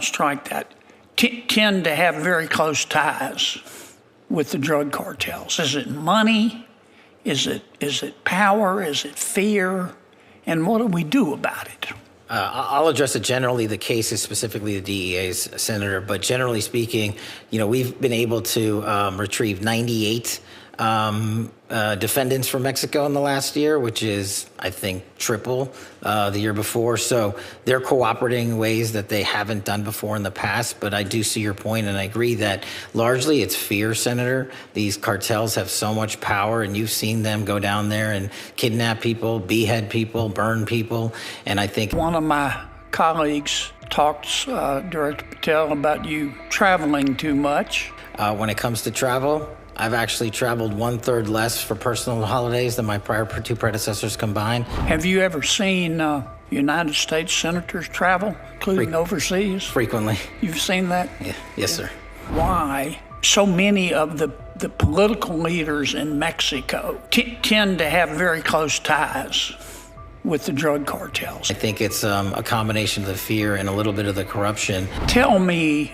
strike that, tend to have very close ties with the drug cartels. Is it money? Is it power? Is it fear? And what do we do about it? I'll address it generally. The case is specifically the DEA's, Senator. But generally speaking, we've been able to retrieve 98 defendants from Mexico in the last year, which is, I think, triple the year before. So they're cooperating in ways that they haven't done before in the past. But I do see your point, and I agree that largely it's fear, Senator. These cartels have so much power, and you've seen them go down there and kidnap people, behead people, burn people. And I think one of my colleagues talked, Director Patel, about you traveling too much. When it comes to travel, I've actually traveled 1/3 less for personal holidays than my prior two predecessors combined. Have you ever seen United States senators travel, including overseas? Frequently. You've seen that? Yeah. Yes, sir. Why so many of the political leaders in Mexico tend to have very close ties with the drug cartels? I think it's a combination of the fear and a little bit of the corruption. Tell me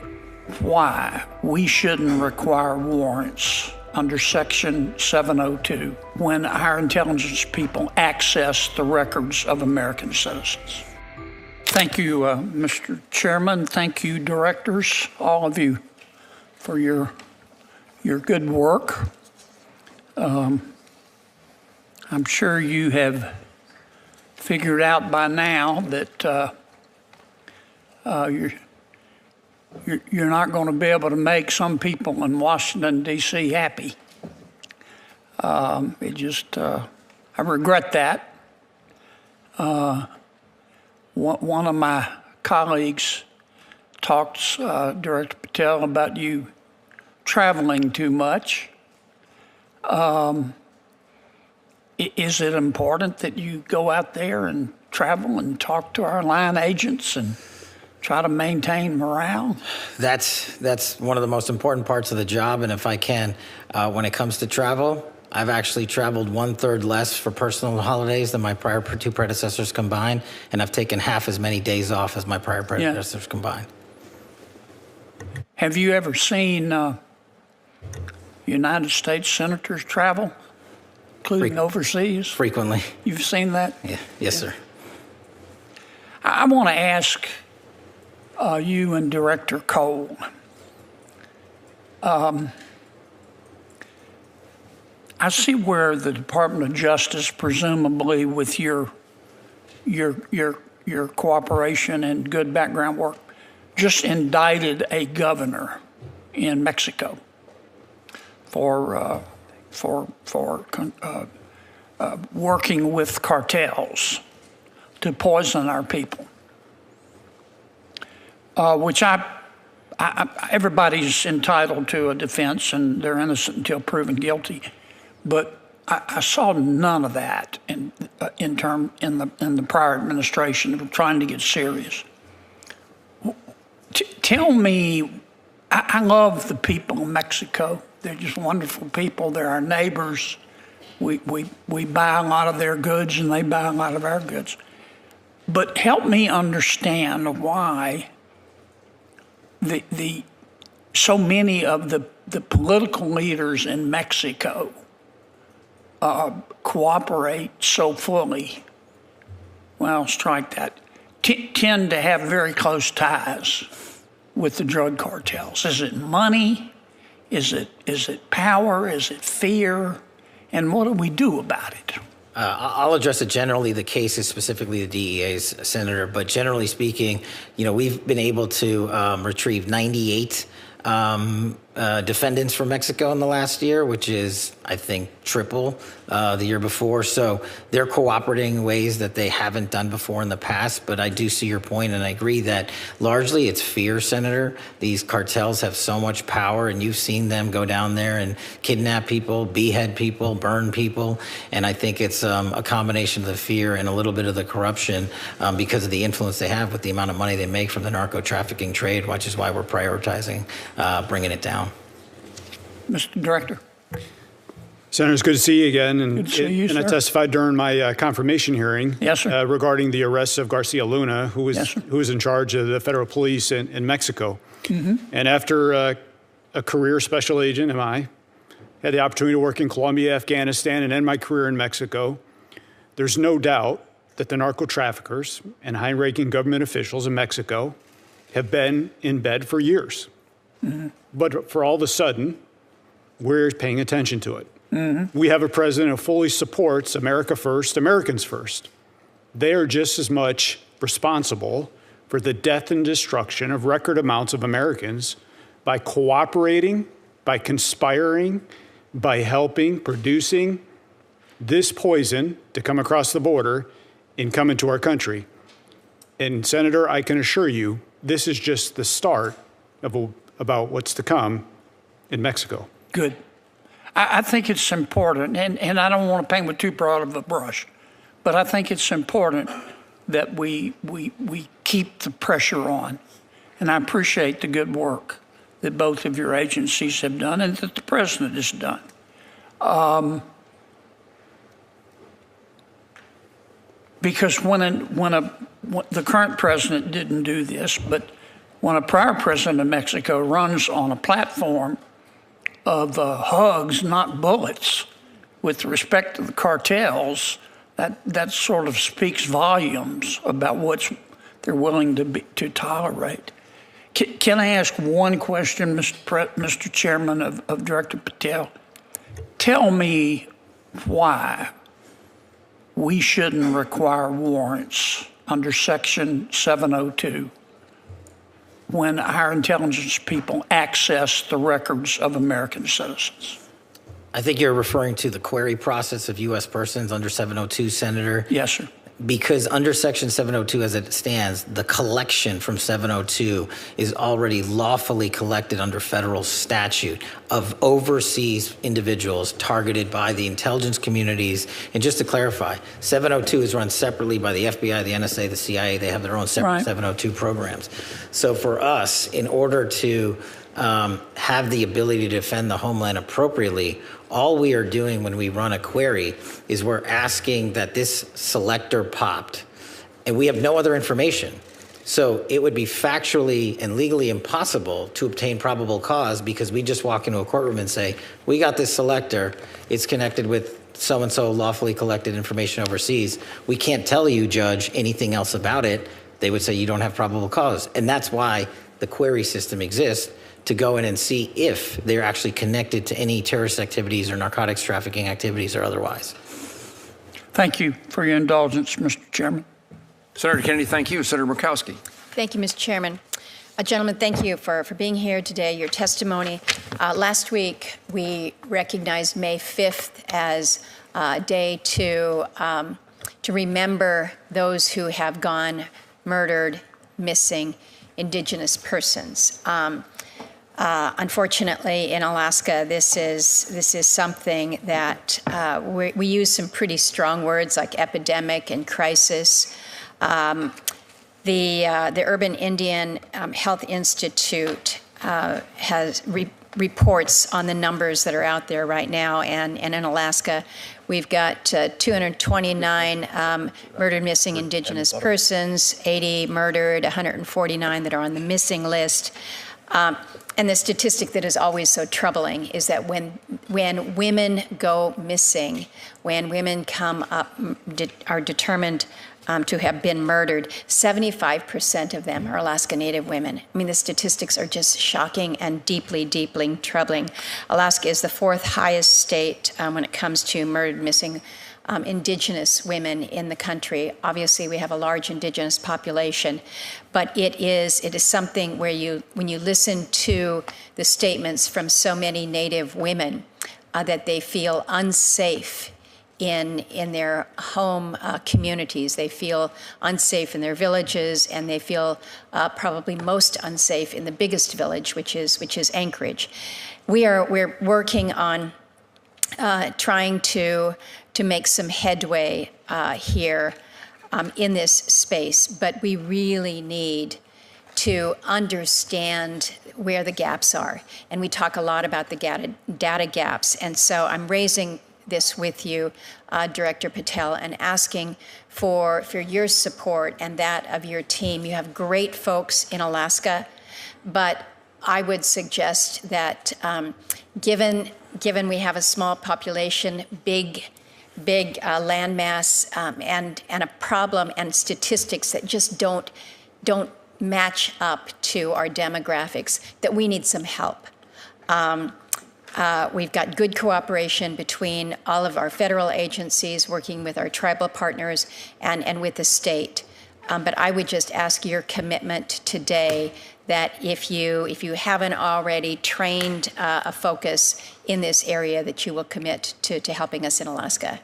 why we shouldn't require warrants under Section 702 when our intelligence people access the records of American citizens. Thank you, Mr. Chairman. Thank you, directors, all of you, for your good work. I'm sure you have figured out by now that you're not going to be able to make some people in Washington, D.C. happy. I regret that. One of my colleagues talked, Director Patel, about you traveling too much. Is it important that you go out there and travel and talk to our line agents and try to maintain morale? That's one of the most important parts of the job. And if I can, when it comes to travel, I've actually traveled 1/3 less for personal holidays than my prior two predecessors combined. And I've taken half as many days off as my prior predecessors combined. Have you ever seen United States senators travel, including overseas? Frequently. You've seen that? Yeah. Yes, sir. I want to ask you and Director Cole. I see where the Department of Justice, presumably with your cooperation and good background work, just indicted a governor in Mexico for working with cartels to poison our people. Which everybody's entitled to a defense, and they're innocent until proven guilty. But I saw none of that in the prior administration of trying to get serious. Tell me, I love the people of Mexico. They're just wonderful people. They're our neighbors. We buy a lot of their goods, and they buy a lot of our goods. But help me understand why so many of the political leaders in Mexico cooperate so fully. Well, strike that. Tend to have very close ties with the drug cartels. Is it money? Is it power? Is it fear? And what do we do about it? I'll address it generally. The case is specifically the DEA's, Senator. But generally speaking, we've been able to retrieve 98 defendants from Mexico in the last year, which is, I think, triple the year before. So they're cooperating in ways that they haven't done before in the past. But I do see your point, and I agree that largely it's fear, Senator. These cartels have so much power, and you've seen them go down there and kidnap people, behead people, burn people. And I think it's a combination of the fear and a little bit of the corruption because of the influence they have with the amount of money they make from the narco trafficking trade, which is why we're prioritizing bringing it down. Mr. Director. Senator, it's good to see you again. And, Good to see you, and I sir. testified during my confirmation hearing Yes, sir. regarding the arrest of Garcia Luna, who was Yes, sir. who was in charge of the federal police in Mexico. Mm-hmm. And after a career special agent, had the opportunity to work in Colombia, Afghanistan, and end my career in Mexico. There's no doubt that the narco traffickers and high-ranking government officials in Mexico have been in bed for years. Mm-hmm. But for all of a sudden, we're paying attention to it. Mm-hmm. We have a president who fully supports America first, Americans first. They are just as much responsible for the death and destruction of record amounts of Americans by cooperating, by conspiring, by helping, producing this poison to come across the border and come into our country. And Senator, I can assure you, this is just the start of about what's to come in Mexico. Good. I think it's important, and I don't want to paint with too broad of a brush, but I think it's important that we keep the pressure on. And I appreciate the good work that both of your agencies have done and that the president has done. Because when the current president didn't do this, but when a prior president of Mexico runs on a platform of hugs, not bullets, with respect to the cartels, that sort of speaks volumes about what they're willing to tolerate. Can I ask one question, Mr. Chairman, of Director Patel? Tell me why we shouldn't require warrants under Section 702 when our intelligence people access the records of American citizens. I think you're referring to the query process of U.S. persons under 702, Senator. Yes, sir. Because under Section 702 as it stands, the collection from 702 is already lawfully collected under federal statute of overseas individuals targeted by the intelligence communities. And just to clarify, 702 is run separately by the FBI, the NSA, the CIA. They have their own separate Right. 702 programs. So for us, in order to have the ability to defend the homeland appropriately, all we are doing when we run a query is we're asking that this selector popped, and we have no other information. So it would be factually and legally impossible to obtain probable cause because we just walk into a courtroom and say, we got this selector, it's connected with so-and-so lawfully collected information overseas. We can't tell you, Judge, anything else about it. They would say you don't have probable cause. And that's why the query system exists, to go in and see if they're actually connected to any terrorist activities or narcotics trafficking activities or otherwise. Thank you for your indulgence, Mr. Chairman. Senator Kennedy, thank you. Senator Murkowski. Thank you, Mr. Chairman. Gentlemen, thank you for being here today, your testimony. Last week, we recognized May 5th as a day to remember those who have gone murdered, missing, Indigenous persons. Unfortunately, in Alaska, this is something that we use some pretty strong words like epidemic and crisis. The Urban Indian Health Institute has reports on the numbers that are out there right now, and in Alaska, we've got 229 murdered, missing Indigenous persons, 80 murdered, 149 that are on the missing list. And the statistic that is always so troubling is that when women go missing, when women come up, are determined to have been murdered, 75% of them are Alaska Native women. I mean, the statistics are just shocking and deeply, deeply troubling. Alaska is the fourth highest state when it comes to murdered, missing Indigenous women in the country. Obviously, we have a large Indigenous population, but it is something where when you listen to the statements from so many Native women that they feel unsafe in their home communities. They feel unsafe in their villages, and they feel probably most unsafe in the biggest village, which is Anchorage. We're working on trying to make some headway here in this space, but we really need to understand where the gaps are. And we talk a lot about the data gaps. And so I'm raising this with you, Director Patel, and asking for your support and that of your team. You have great folks in Alaska, but I would suggest that given we have a small population, big landmass, and a problem and statistics that just don't match up to our demographics, that we need some help. We've got good cooperation between all of our federal agencies, working with our tribal partners and with the state. But I would just ask your commitment today that if you haven't already trained a focus in this area, that you will commit to helping us in Alaska.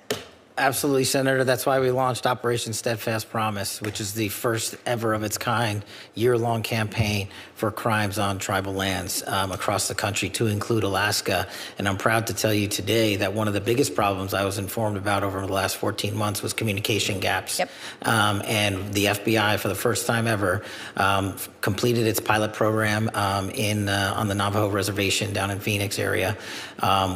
Absolutely, Senator. That's why we launched Operation Steadfast Promise, which is the first ever of its kind year-long campaign for crimes on tribal lands across the country, to include Alaska. And I'm proud to tell you today that one of the biggest problems I was informed about over the last 14 months was communication gaps. Yep. And the FBI, for the first time ever, completed its pilot program on the Navajo Reservation down in Phoenix area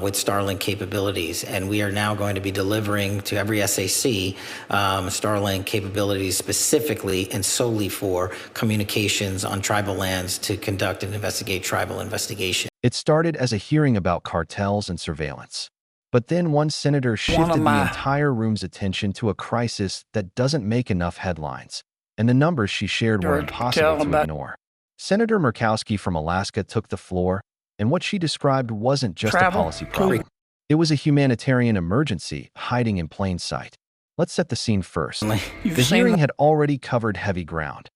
with Starlink capabilities. And we are now going to be delivering to every SAC Starlink capabilities specifically and solely for communications on tribal lands to conduct and investigate tribal investigation. It started as a hearing about cartels and surveillance. But then one senator shifted the entire room's attention to a crisis that doesn't make enough headlines, and the numbers she shared were impossible to ignore. Senator Murkowski from Alaska took the floor, and what she described wasn't just a policy problem. It was a humanitarian emergency hiding in plain sight. Let's set the scene first. The hearing had already covered heavy ground.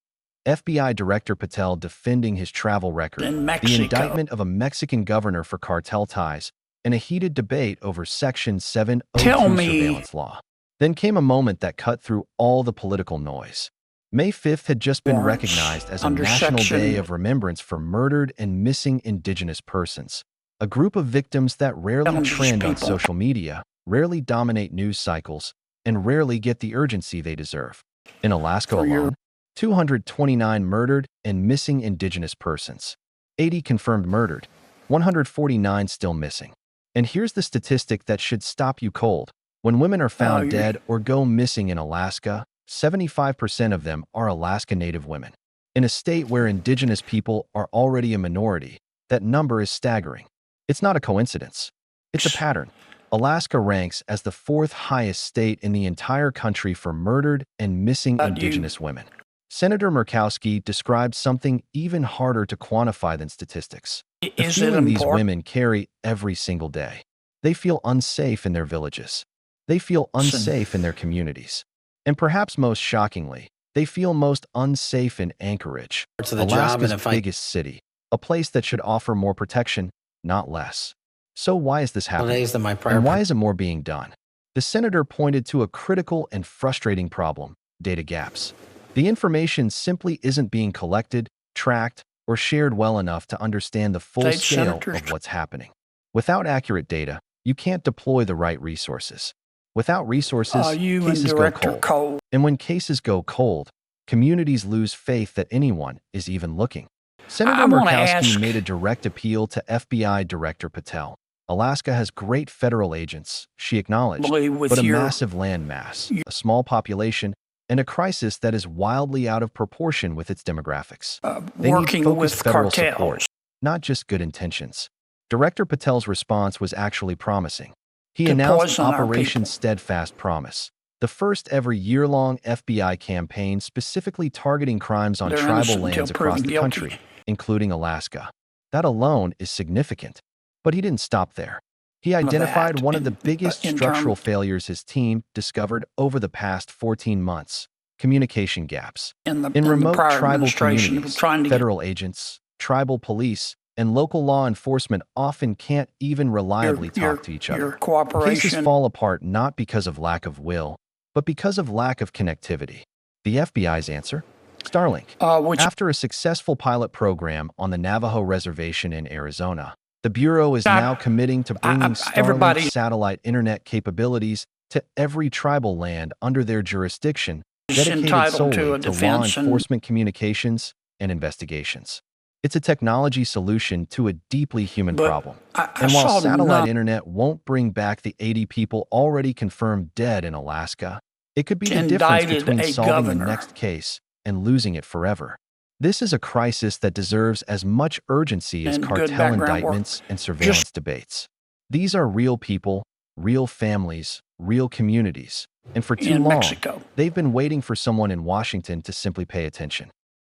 FBI Director Patel defending his travel record, the indictment of a Mexican governor for cartel ties, and a heated debate over Section 702 surveillance law. Then came a moment that cut through all the political noise. May 5th had just been recognized as a National Day of Remembrance for murdered and missing Indigenous persons, a group of victims that rarely trend on social media, rarely dominate news cycles, and rarely get the urgency they deserve. In Alaska alone, 229 murdered and missing Indigenous persons, 80 confirmed murdered, 149 still missing. And here's the statistic that should stop you cold. When women are found dead or go missing in Alaska, 75% of them are Alaska Native women. In a state where Indigenous people are already a minority, that number is staggering. It's not a coincidence. It's a pattern. Alaska ranks as the 4th highest state in the entire country for murdered and missing Indigenous women. Senator Murkowski described something even harder to quantify than statistics. The feeling these women carry every single day. They feel unsafe in their villages. They feel unsafe in their communities. And perhaps most shockingly, they feel most unsafe in Anchorage, Alaska's biggest city, a place that should offer more protection, not less. So why is this happening? And why isn't more being done? The senator pointed to a critical and frustrating problem: data gaps. The information simply isn't being collected, tracked, or shared well enough to understand the full scale of what's happening. Without accurate data, you can't deploy the right resources. Without resources, cases go cold. And when cases go cold, communities lose faith that anyone is even looking. Senator Murkowski made a direct appeal to FBI Director Patel. Alaska has great federal agents, she acknowledged, but a massive landmass, a small population, and a crisis that is wildly out of proportion with its demographics. They need focused federal support, not just good intentions. Director Patel's response was actually promising. He announced Operation Steadfast Promise, the first ever year-long FBI campaign specifically targeting crimes on tribal lands across the country, including Alaska. That alone is significant. But he didn't stop there. He identified one of the biggest structural failures his team discovered over the past 14 months: communication gaps. In remote tribal communities, federal agents, tribal police, and local law enforcement often can't even reliably talk to each other. Cases fall apart not because of lack of will, but because of lack of connectivity. The FBI's answer? Starlink. After a successful pilot program on the Navajo Reservation in Arizona, the Bureau is now committing to bringing Starlink satellite internet capabilities to every tribal land under their jurisdiction, dedicated solely to law enforcement communications, and investigations. It's a technology solution to a deeply human But problem. I And while saw satellite none internet won't bring back the 80 people already confirmed dead in Alaska, it could be the difference indicted between a solving the governor. next case and losing it forever. This is a crisis that deserves as much urgency as And good cartel background work. indictments and surveillance debates. These are real people, real families, real communities. And for too in long, Mexico. they've been waiting for someone in Washington to simply pay attention.